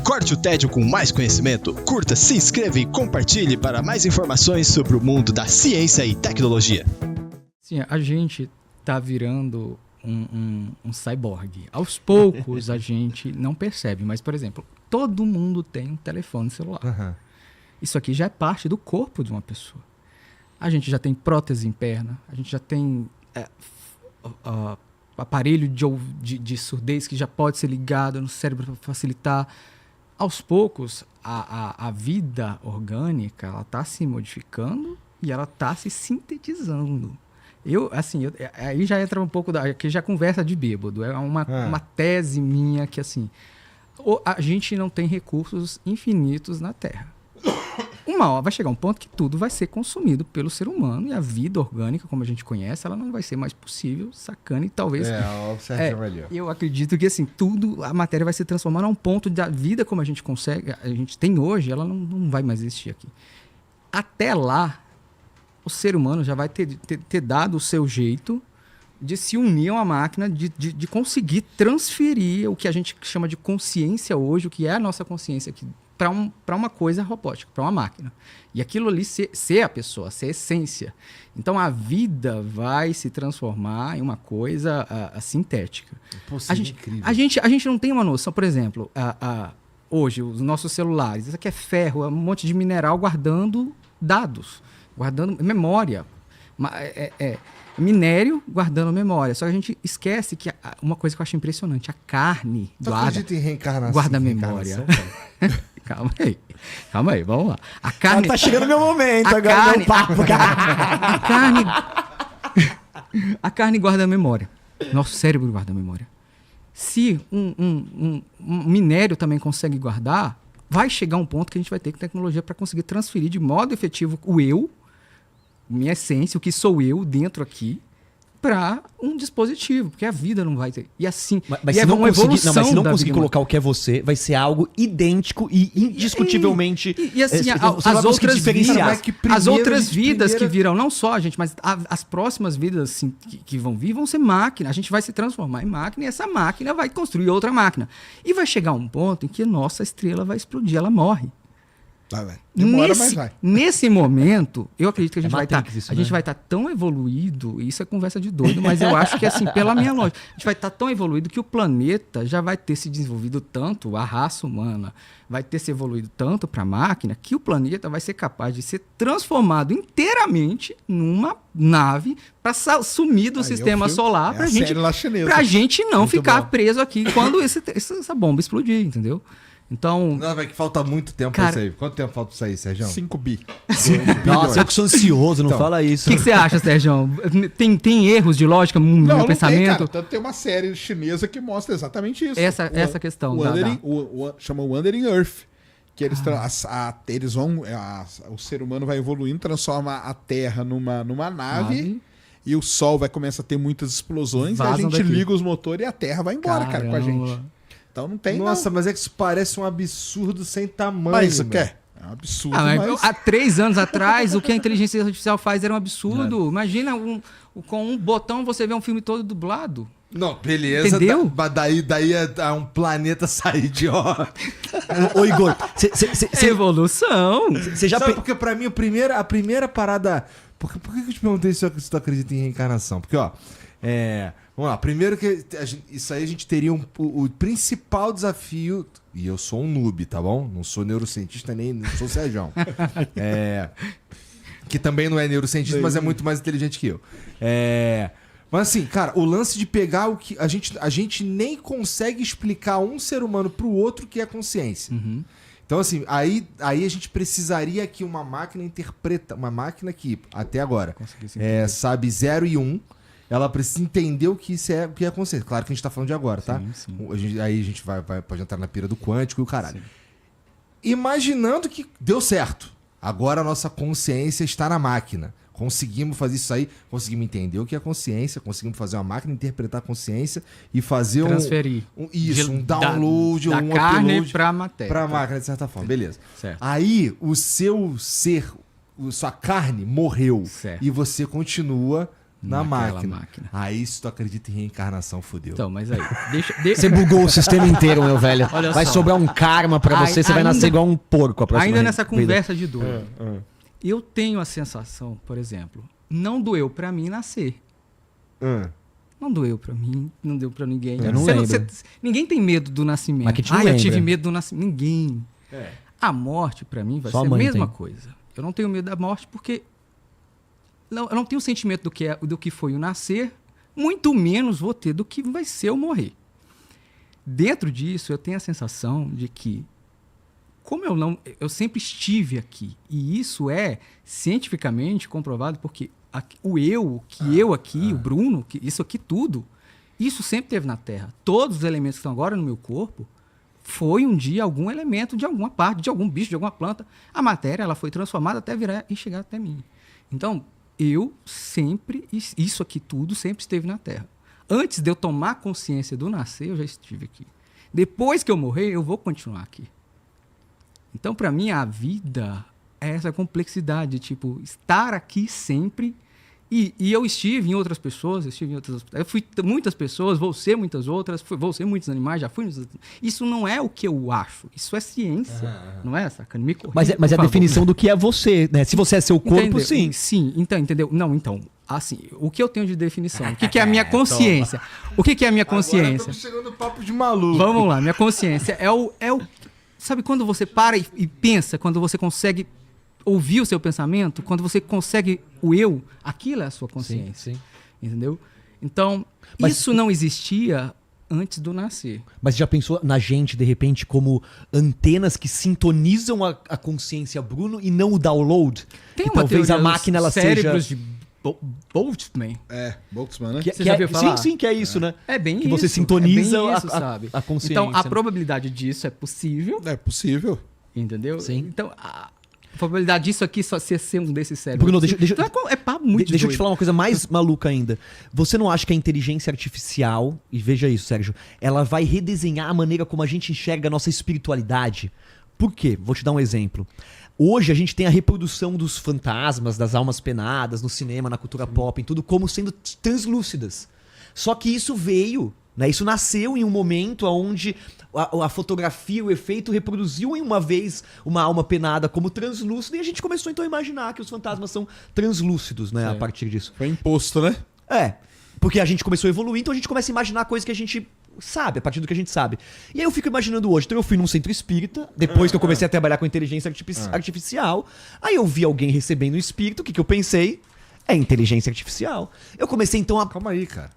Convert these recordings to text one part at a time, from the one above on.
Corte o tédio com mais conhecimento. Curta, se inscreva e compartilhe para mais informações sobre o mundo da ciência e tecnologia. Sim, a gente tá virando um cyborg. Aos poucos a gente não percebe, mas, por exemplo, todo mundo tem um telefone celular. Uhum. Isso aqui já é parte do corpo de uma pessoa. A gente já tem prótese em perna, a gente já tem aparelho de surdez que já pode ser ligado no cérebro para facilitar. Aos poucos, a vida orgânica ela está se modificando e ela está se sintetizando. Aí já entra um pouco aqui já conversa de bêbado. É uma tese minha que assim, a gente não tem recursos infinitos na Terra. Uma hora vai chegar um ponto que tudo vai ser consumido pelo ser humano e a vida orgânica, como a gente conhece, ela não vai ser mais possível, sacana, e talvez... eu acredito que assim, a matéria vai se transformando a um ponto da vida como a gente tem hoje, ela não vai mais existir aqui. Até lá, o ser humano já vai ter dado o seu jeito de se unir a uma máquina, de conseguir transferir o que a gente chama de consciência hoje, o que é a nossa consciência aqui, para uma coisa robótica, para uma máquina. E aquilo ali ser a pessoa, ser a essência. Então a vida vai se transformar em uma coisa sintética. A gente não tem uma noção, por exemplo, hoje os nossos celulares, isso aqui é ferro, é um monte de mineral guardando dados, guardando memória. Minério guardando memória. Só que a gente esquece que uma coisa que eu acho impressionante, a carne acredita em reencarnação? Guarda memória. Calma aí, vamos lá. A carne... tá chegando o meu momento agora. A carne guarda memória. Nosso cérebro guarda memória. Se um minério também consegue guardar, vai chegar um ponto que a gente vai ter tecnologia para conseguir transferir de modo efetivo o eu, minha essência, o que sou eu dentro aqui, para um dispositivo, porque a vida não vai ter. E assim, mas se não conseguir colocar o que é você, vai ser algo idêntico e indiscutivelmente. E assim, as outras vidas que virão, não só a gente, mas as próximas vidas assim, que vão vir, vão ser máquina. A gente vai se transformar em máquina e essa máquina vai construir outra máquina. E vai chegar um ponto em que nossa estrela vai explodir, ela morre. Demora, mas vai. Nesse momento, eu acredito que a gente vai estar tão evoluído, e isso é conversa de doido, mas eu acho que assim, pela minha lógica, a gente vai estar tão evoluído que o planeta já vai ter se desenvolvido tanto, a raça humana vai ter se evoluído tanto para a máquina, que o planeta vai ser capaz de ser transformado inteiramente numa nave para sumir do sistema solar, para a gente não muito ficar bom. Preso aqui quando essa bomba explodir, entendeu? Então... Não, vai que falta muito tempo pra isso aí. Quanto tempo falta pra isso aí, Sérgio? 5 bi. Nossa, eu que sou ansioso, não fala isso. O que você acha, Sérgio? Tem erros de lógica no meu pensamento? Tem, cara. Tanto tem uma série chinesa que mostra exatamente isso. Essa questão. Chama Wandering Earth. Que eles vão... o ser humano vai evoluindo, transforma a Terra numa nave. E o Sol vai começar a ter muitas explosões. E a gente liga os motores e a Terra vai embora, cara, com a gente. Então não tem. Nossa, mas é que isso parece um absurdo sem tamanho. Mas isso quer? É um absurdo. Há 3 anos atrás, o que a inteligência artificial faz era um absurdo. Imagina, com um botão você vê um filme todo dublado. Não, beleza. Entendeu? Daí é um planeta sair de órbita. Ô, Igor, evolução. Você já porque pra mim a primeira parada... Por que eu te perguntei se tu acredita em reencarnação? Porque, vamos lá, primeiro que isso aí a gente teria o principal desafio, e eu sou um noob, tá bom? Não sou neurocientista, nem não sou Sérgio. Que também não é neurocientista, mas é muito mais inteligente que eu. Mas assim, cara, o lance de pegar o que... A gente nem consegue explicar um ser humano pro outro que é consciência. Uhum. Então, assim, aí a gente precisaria que uma máquina interpreta... Uma máquina que, até agora, sabe 0 e 1... Ela precisa entender o que é consciência. Claro que a gente tá falando de agora, tá? Sim. Aí a gente pode entrar na pira do quântico e o caralho. Sim. Imaginando que deu certo. Agora a nossa consciência está na máquina. Conseguimos fazer isso aí, conseguimos entender o que é consciência, conseguimos fazer uma máquina interpretar a consciência e fazer transferir um download, da um carne upload para a matéria. Para a máquina, de certa forma. Beleza. Certo. Aí o seu ser, sua carne morreu. Certo. E você continua na naquela máquina. Aí, se tu acredita em reencarnação, fodeu. Então, mas aí, Você bugou o sistema inteiro, meu velho. Olha Vai só. sobrar um karma pra você, você vai Ainda- nascer igual um porco a próxima ainda nessa vida. conversa de dor, eu tenho a sensação, por exemplo, não doeu pra mim nascer. Não doeu pra mim, não deu pra ninguém. Eu não lembro. Ninguém tem medo do nascimento. Mas que te não eu lembra. tive medo do nascimento. Ninguém. A morte, pra mim, vai Só a ser a mãe mesma tem. coisa. Eu não tenho medo da morte porque eu não tenho o sentimento do que foi o nascer, muito menos vou ter do que vai ser o morrer. Dentro disso, eu tenho a sensação de que, como eu sempre estive aqui, e isso é cientificamente comprovado, porque o Bruno, isso aqui tudo, isso sempre teve na Terra. Todos os elementos que estão agora no meu corpo, foi um dia algum elemento de alguma parte, de algum bicho, de alguma planta. A matéria ela foi transformada até virar e chegar até mim. Então, eu sempre, isso aqui tudo sempre esteve na Terra. Antes de eu tomar consciência do nascer, eu já estive aqui. Depois que eu morrer, eu vou continuar aqui. Então, para mim, a vida é essa complexidade, tipo, estar aqui sempre. E eu estive em outras pessoas, eu fui muitas pessoas, vou ser muitas outras, vou ser muitos animais, já fui. Isso não é o que eu acho, isso é ciência, não é, saca? Me corrija, Mas é a por favor. definição do que é você, né? Se você é seu corpo, Entendeu? sim. Sim, então, entendeu? Não, então, assim, o que eu tenho de definição? O que é a minha consciência? O que é a minha consciência? Agora estamos chegando no papo de maluco. Vamos lá, minha consciência é o sabe quando você para e pensa, quando você consegue ouvir o seu pensamento, quando você consegue o eu, aquilo é a sua consciência. Sim. Entendeu? Então, Mas- isso não existia antes do nascer. Mas já pensou na gente, de repente, como antenas que sintonizam a consciência Bruno e não o download? Tem E uma talvez a teoria dos máquina ela cérebros seja... de Boltzmann. Boltzmann, né? Você já ouviu falar? Sim, que é isso, né? É bem Que isso. você sintoniza é bem a- isso, a- sabe? a consciência, Então, a né? probabilidade disso é possível, É possível. entendeu? Sim. Então, a probabilidade disso aqui só ser um desses cérebros. Bruno, deixa- Então, é papo muito Deixa eu te doido. falar uma coisa mais maluca ainda. Você não acha que a inteligência artificial, e veja isso, Sérgio, ela vai redesenhar a maneira como a gente enxerga a nossa espiritualidade? Por quê? Vou te dar um exemplo. Hoje a gente tem a reprodução dos fantasmas, das almas penadas, no cinema, na cultura pop, em tudo, como sendo translúcidas. Só que isso veio, né? Isso nasceu em um momento onde a fotografia, o efeito reproduziu em uma vez uma alma penada como translúcida e a gente começou então a imaginar que os fantasmas são translúcidos, né? A partir disso. Foi imposto, né? É, porque a gente começou a evoluir, então a gente começa a imaginar coisas que a gente sabe, a partir do que a gente sabe. E aí eu fico imaginando hoje, então eu fui num centro espírita, depois que eu comecei a trabalhar com inteligência artificial, aí eu vi alguém recebendo um espírito, o que eu pensei? É inteligência artificial. Eu comecei então a... Calma aí, cara.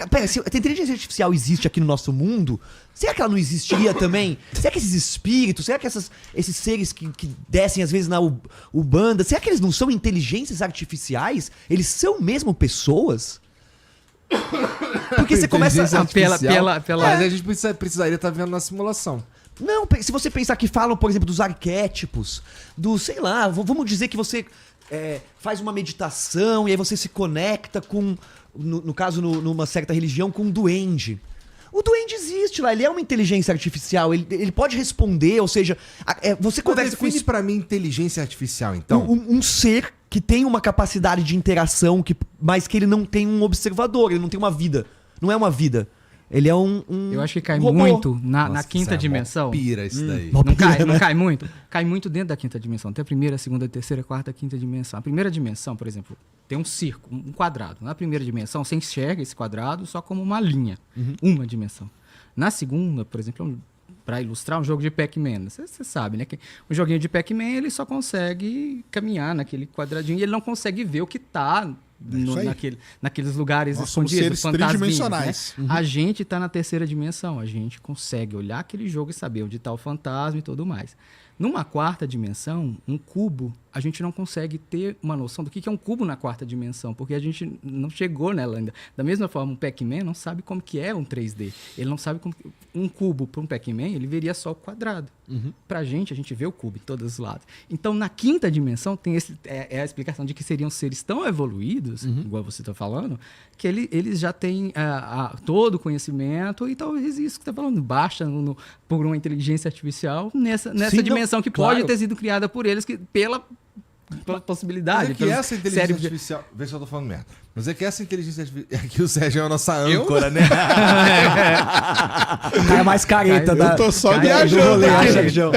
Pera, se a inteligência artificial existe aqui no nosso mundo, será que ela não existiria também? Será que esses espíritos, será que esses seres que descem às vezes na Ubanda, será que eles não são inteligências artificiais? Eles são mesmo pessoas? Porque você começa Inteligência a... artificial, pela- Mas a gente precisaria estar vendo na simulação. Não, se você pensar que falam, por exemplo, dos arquétipos, do, sei lá, vamos dizer que você faz uma meditação e aí você se conecta com, no caso, numa certa religião, com um duende. O duende existe lá, ele é uma inteligência artificial, ele pode responder, ou seja, você conversa com Define isso. pra mim inteligência artificial, então. Um ser que tem uma capacidade de interação, mas que ele não tem um observador, ele não tem uma vida. Não é uma vida. Ele é um Eu acho que cai robô. muito na Nossa, quinta isso é mó dimensão. Pira isso daí. Mó Não cai, pira, não né? cai muito? Cai muito dentro da quinta dimensão. Tem a primeira, a segunda, a terceira, a quarta, a quinta dimensão. A primeira dimensão, por exemplo, tem um círculo, um quadrado. Na primeira dimensão, você enxerga esse quadrado só como uma linha. Uma dimensão. Na segunda, por exemplo, para ilustrar um jogo de Pac-Man. Você sabe, né? Que um joguinho de Pac-Man, ele só consegue caminhar naquele quadradinho e ele não consegue ver o que está isso aí. naqueles lugares Nós somos escondidos, seres fantasminhas, né? tridimensionais. A gente está na terceira dimensão. A gente consegue olhar aquele jogo e saber onde está o fantasma e tudo mais. Numa quarta dimensão, um cubo, a gente não consegue ter uma noção do que é um cubo na quarta dimensão, porque a gente não chegou nela ainda. Da mesma forma, um Pac-Man não sabe como que é um 3D. Ele não sabe como... Um cubo para um Pac-Man, ele veria só o quadrado. Pra gente, a gente vê o cubo em todos os lados. Então, na quinta dimensão, tem a explicação de que seriam seres tão evoluídos, igual você está falando, que eles já têm todo o conhecimento e talvez isso que você está falando, baixa por uma inteligência artificial nessa Sim, dimensão que claro. pode ter sido criada por eles, pela possibilidade. Mas é que essa inteligência cérebro de- artificial. Vê se eu tô falando merda. Mas é que essa inteligência artificial. Aqui o Sérgio é a nossa âncora, né? O cara mais careta da. Eu tô só do viajando rolê, aqui. Sérgio.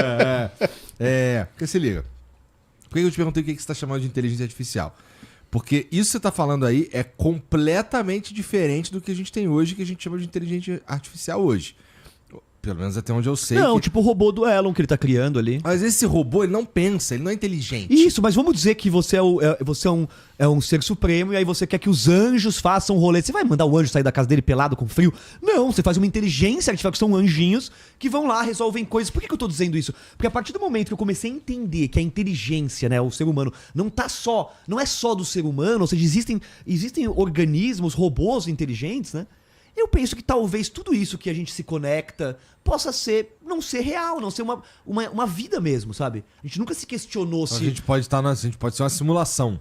Porque se liga. Por que eu te perguntei o que você está chamando de inteligência artificial? Porque isso que você está falando aí é completamente diferente do que a gente tem hoje, que a gente chama de inteligência artificial hoje. Pelo menos até onde eu sei. Não, que... tipo o robô do Elon que ele tá criando ali. Mas esse robô, ele não pensa, ele não é inteligente. Isso, mas vamos dizer que você é um ser supremo e aí você quer que os anjos façam um rolê. Você vai mandar o anjo sair da casa dele pelado com frio? Não, você faz uma inteligência artificial que são anjinhos que vão lá, resolvem coisas. Por que eu tô dizendo isso? Porque a partir do momento que eu comecei a entender que a inteligência, né, o ser humano, não é só do ser humano, ou seja, existem organismos, robôs inteligentes, né? Eu penso que talvez tudo isso que a gente se conecta possa não ser real, não ser uma vida mesmo, sabe? A gente nunca se questionou Então, se... a gente pode ser uma simulação.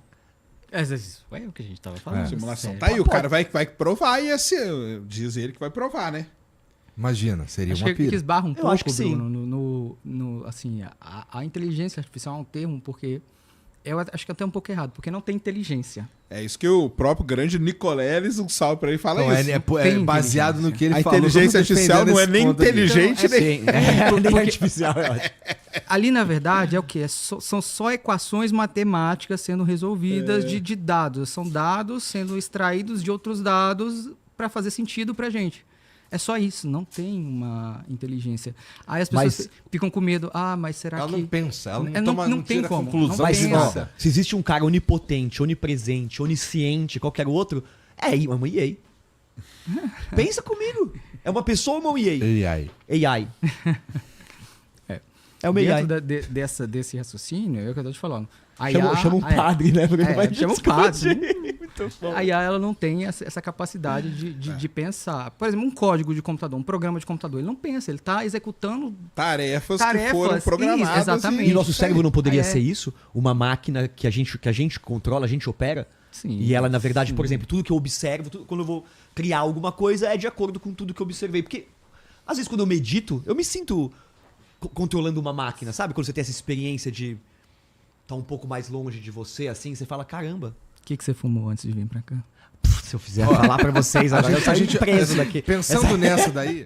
Isso é o que a gente tava falando. Simulação. Sério. Tá aí, o cara vai provar e diz ele que vai provar, né? Imagina, seria Acho uma que pira. esbarra um Eu acho pouco, que sim. Bruno, assim, a inteligência artificial é um termo porque eu acho que é até um pouco errado, porque não tem inteligência. É isso que o próprio grande Nicoleles, um salve pra ele, fala Não, isso. é baseado no que ele A falou. inteligência Vamos artificial defender não é esse nem ponto aqui. inteligente, Então, nem... Nem artificial, eu acho. Ali, na verdade, é o quê? São só equações matemáticas sendo resolvidas de dados. São dados sendo extraídos de outros dados para fazer sentido pra gente. É só isso, não tem uma inteligência. Aí as pessoas ficam com medo. Mas será Ela que... não pensa, ela É, não tem tira como. conclusão Não Mas, tem ó, nada. se existe um cara onipotente, onipresente, onisciente, qualquer outro, é uma EA. Pensa comigo. É uma pessoa ou uma EA? E aí? AI. É uma AI. Dentro desse raciocínio, é o que eu tô te falando. A Chama um padre, né? Porque vai chama um discutir. padre. Muito bom. A IA ela não tem essa capacidade de pensar. Por exemplo, um código de computador, um programa de computador, ele não pensa, ele está executando Tarefas que Tarefas, foram programadas. isso, exatamente. E o nosso cérebro não poderia É. ser isso? Uma máquina que a gente controla, a gente opera? Sim. E ela, na verdade, por exemplo, tudo que eu observo, quando eu vou criar alguma coisa, é de acordo com tudo que eu observei. Porque, às vezes, quando eu medito, eu me sinto controlando uma máquina, sabe? Quando você tem essa experiência de estar um pouco mais longe de você, assim, você fala, caramba, O que você fumou antes de vir pra cá? se eu fizer falar pra vocês agora, eu saio preso daqui. Pensando nessa daí...